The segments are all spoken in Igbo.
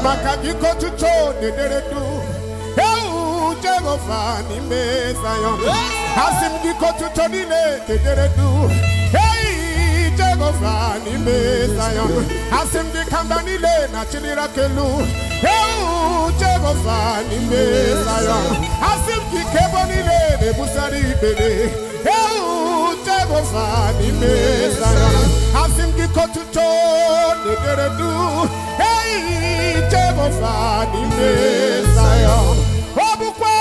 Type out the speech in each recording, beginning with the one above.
makagiko tucho nederedu Jehovah ni mesayon asim giko tucho nile nederedu Jehovah ni mesayon asim gikamba nile na chinira kelu Jehovah ni mesayon asim gikebo nile nebusari bele Jehovah ni mesayon asim giko tucho nederedu Jehovah ni mesayon obukwa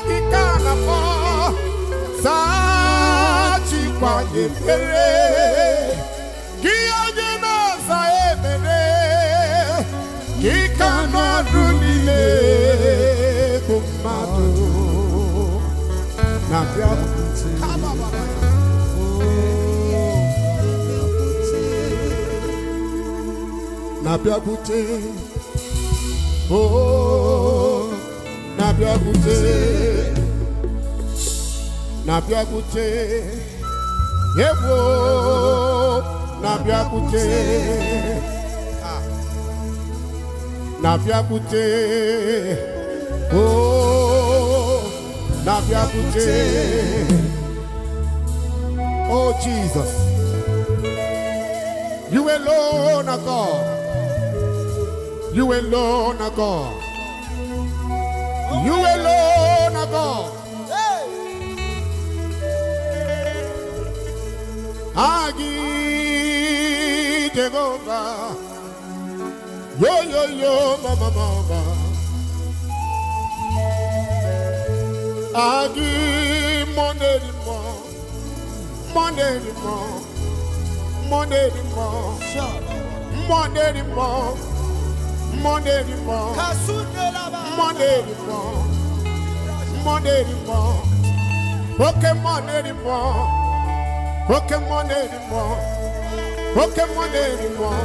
gikana po sachi kwa yepere giyaje na saemere gikana runile kumatu na pia Nabiakute, oh, Nabiakute, Nabiakute, Yewo, Nabiakute, Nabiakute, oh, Nabiakute, oh Jesus, you alone are God. You alone are God. You alone are God. Agi Jehovah. Yo yo yo mama mama. Agi money more. Money more. Money more. Money more. Money anymore, money anymore, money anymore, Pokemon anymore, Pokemon anymore, Pokemon anymore,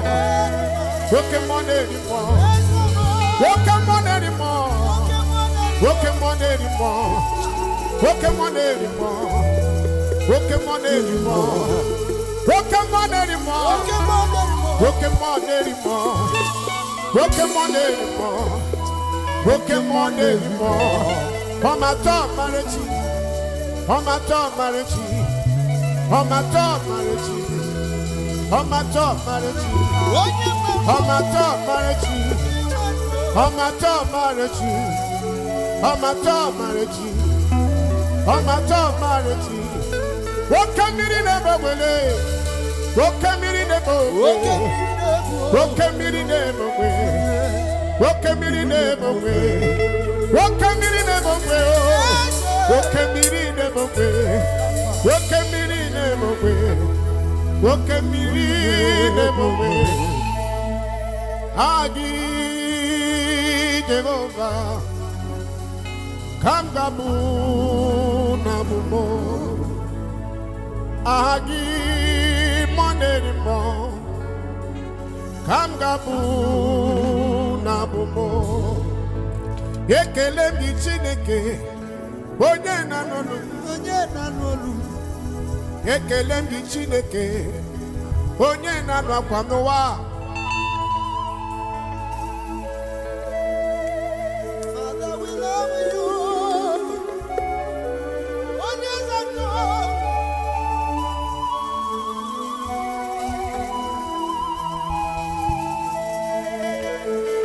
Pokemon anymore, Pokemon anymore, Pokemon anymore, Pokemon anymore, Pokemon anymore, Pokemon anymore, Pokemon anymore. Pokemon anymore, Pokemon anymore. On my top marriage, on my top marriage, on my top marriage, on my top marriage, on my top marriage, on my top marriage, on my top marriage, on my top marriage. What can be never will? What can be never will? What can be never will? What can be never will? What can be never will? What can be never will? What can be never will? What can be never will? Agi Jehovah, Kamgabu Nabumo, Agi Monenimo. Kamgabu Nabumo Ekele mi Chineke Onye na nolu Ekele mi Chineke Onye na akwa n'ụwa Father, we love you. Onye na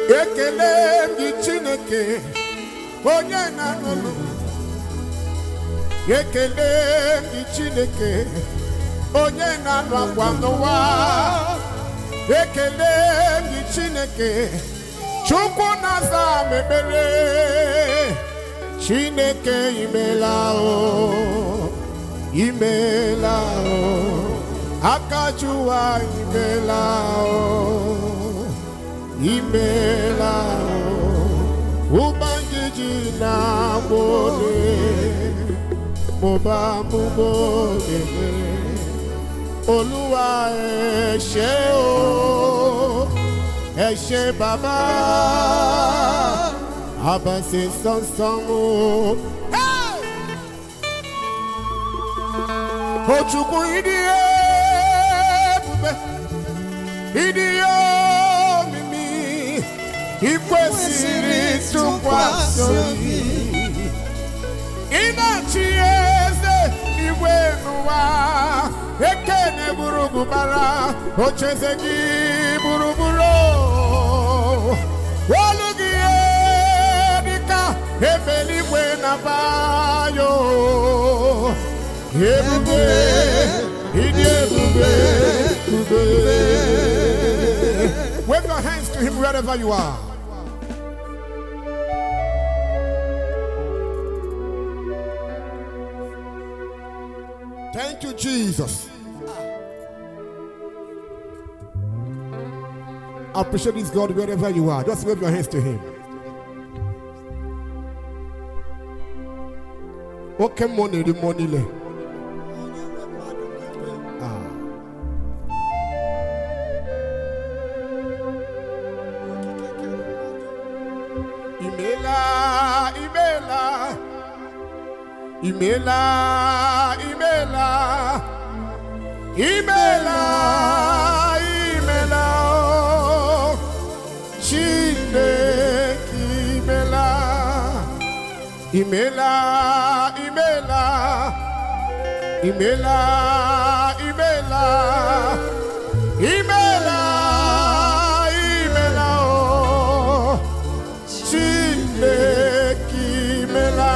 Ekele mi Chineke Onye na nolu Ekele mi Chineke Onye na akwa n'ụwa Ekele mi Chineke Chukwu na-aza ekpere Chineke imela o imela o Akajuwa imela o imela ubangiji na bole moba mubole Olúwa ẹ ṣé o ẹ ṣé bàbá abase sansan o Ojukwu idiye bube idiye ikwesịrị ntụkwasị obi. Ị na-achị eze igwe n'ụwa, ekene gburugburu ocheeze gị gburugburu. Olu gị dịka ebeligwe na bayo. Ebube, ịdị ebube, ebube. Wave your hands to him wherever you are. Thank you, Jesus. Appreciate this God wherever you are. Just wave your hands to him. Okay, money, the money. Imela, imela, imela, imela, Chineke imela, imela, imela, imela, imela, imela, imela, Chineke imela.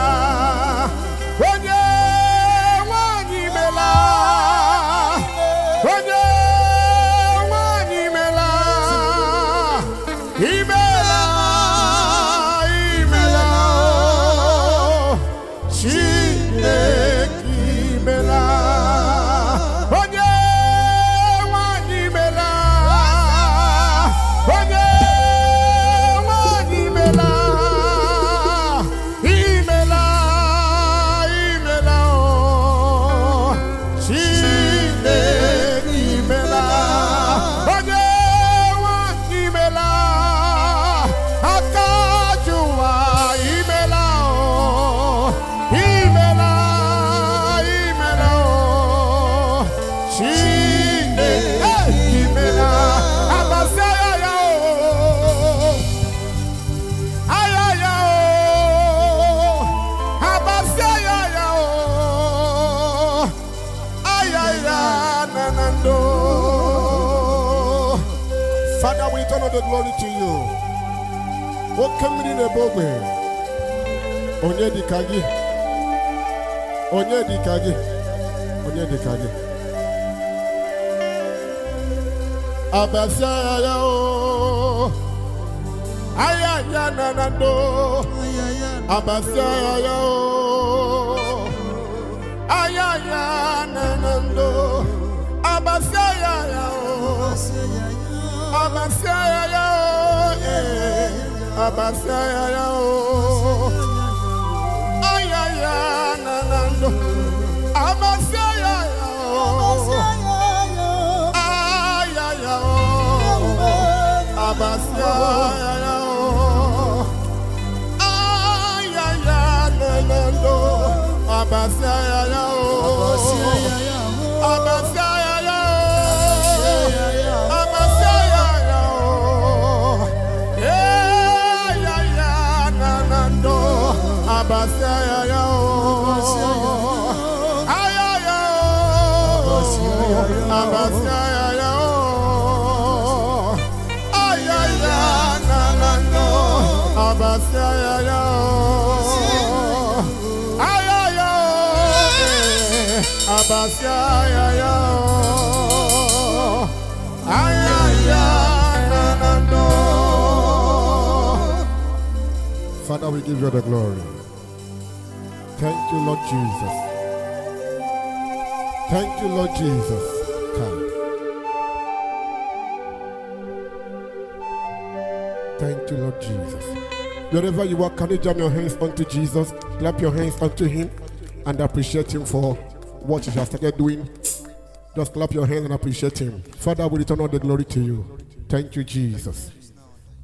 Father, we turn all the glory to you. O kemiri ne bogwe. Onye dikagi. Onye dikagi. Onye dikagi. Abasa ya o. Ayaya nanando. Abasa ya o. Ayaya nanando. Abasa ya o. Abasaya ya Abasaya ya Ayaya nanando Abasaya ya Ayaya Abasaya ya Ayaya nanando Abasaya ya Abasaya ya Abasaya ya Ayaya Abasaya ya Ayaya nanando Abasaya ya Ayaya Abasaya ya Ayaya nanando. Father, we give you the glory. Thank you, Lord Jesus. Thank you, Lord Jesus. Thank you, Lord Jesus. Wherever you are, can you jam your hands unto Jesus? Clap your hands unto him and appreciate him for what he has started doing. Just clap your hands and appreciate him. Father, we return all the glory to you. Thank you, Jesus.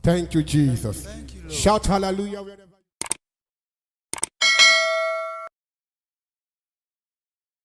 Thank you, Jesus. Shout hallelujah.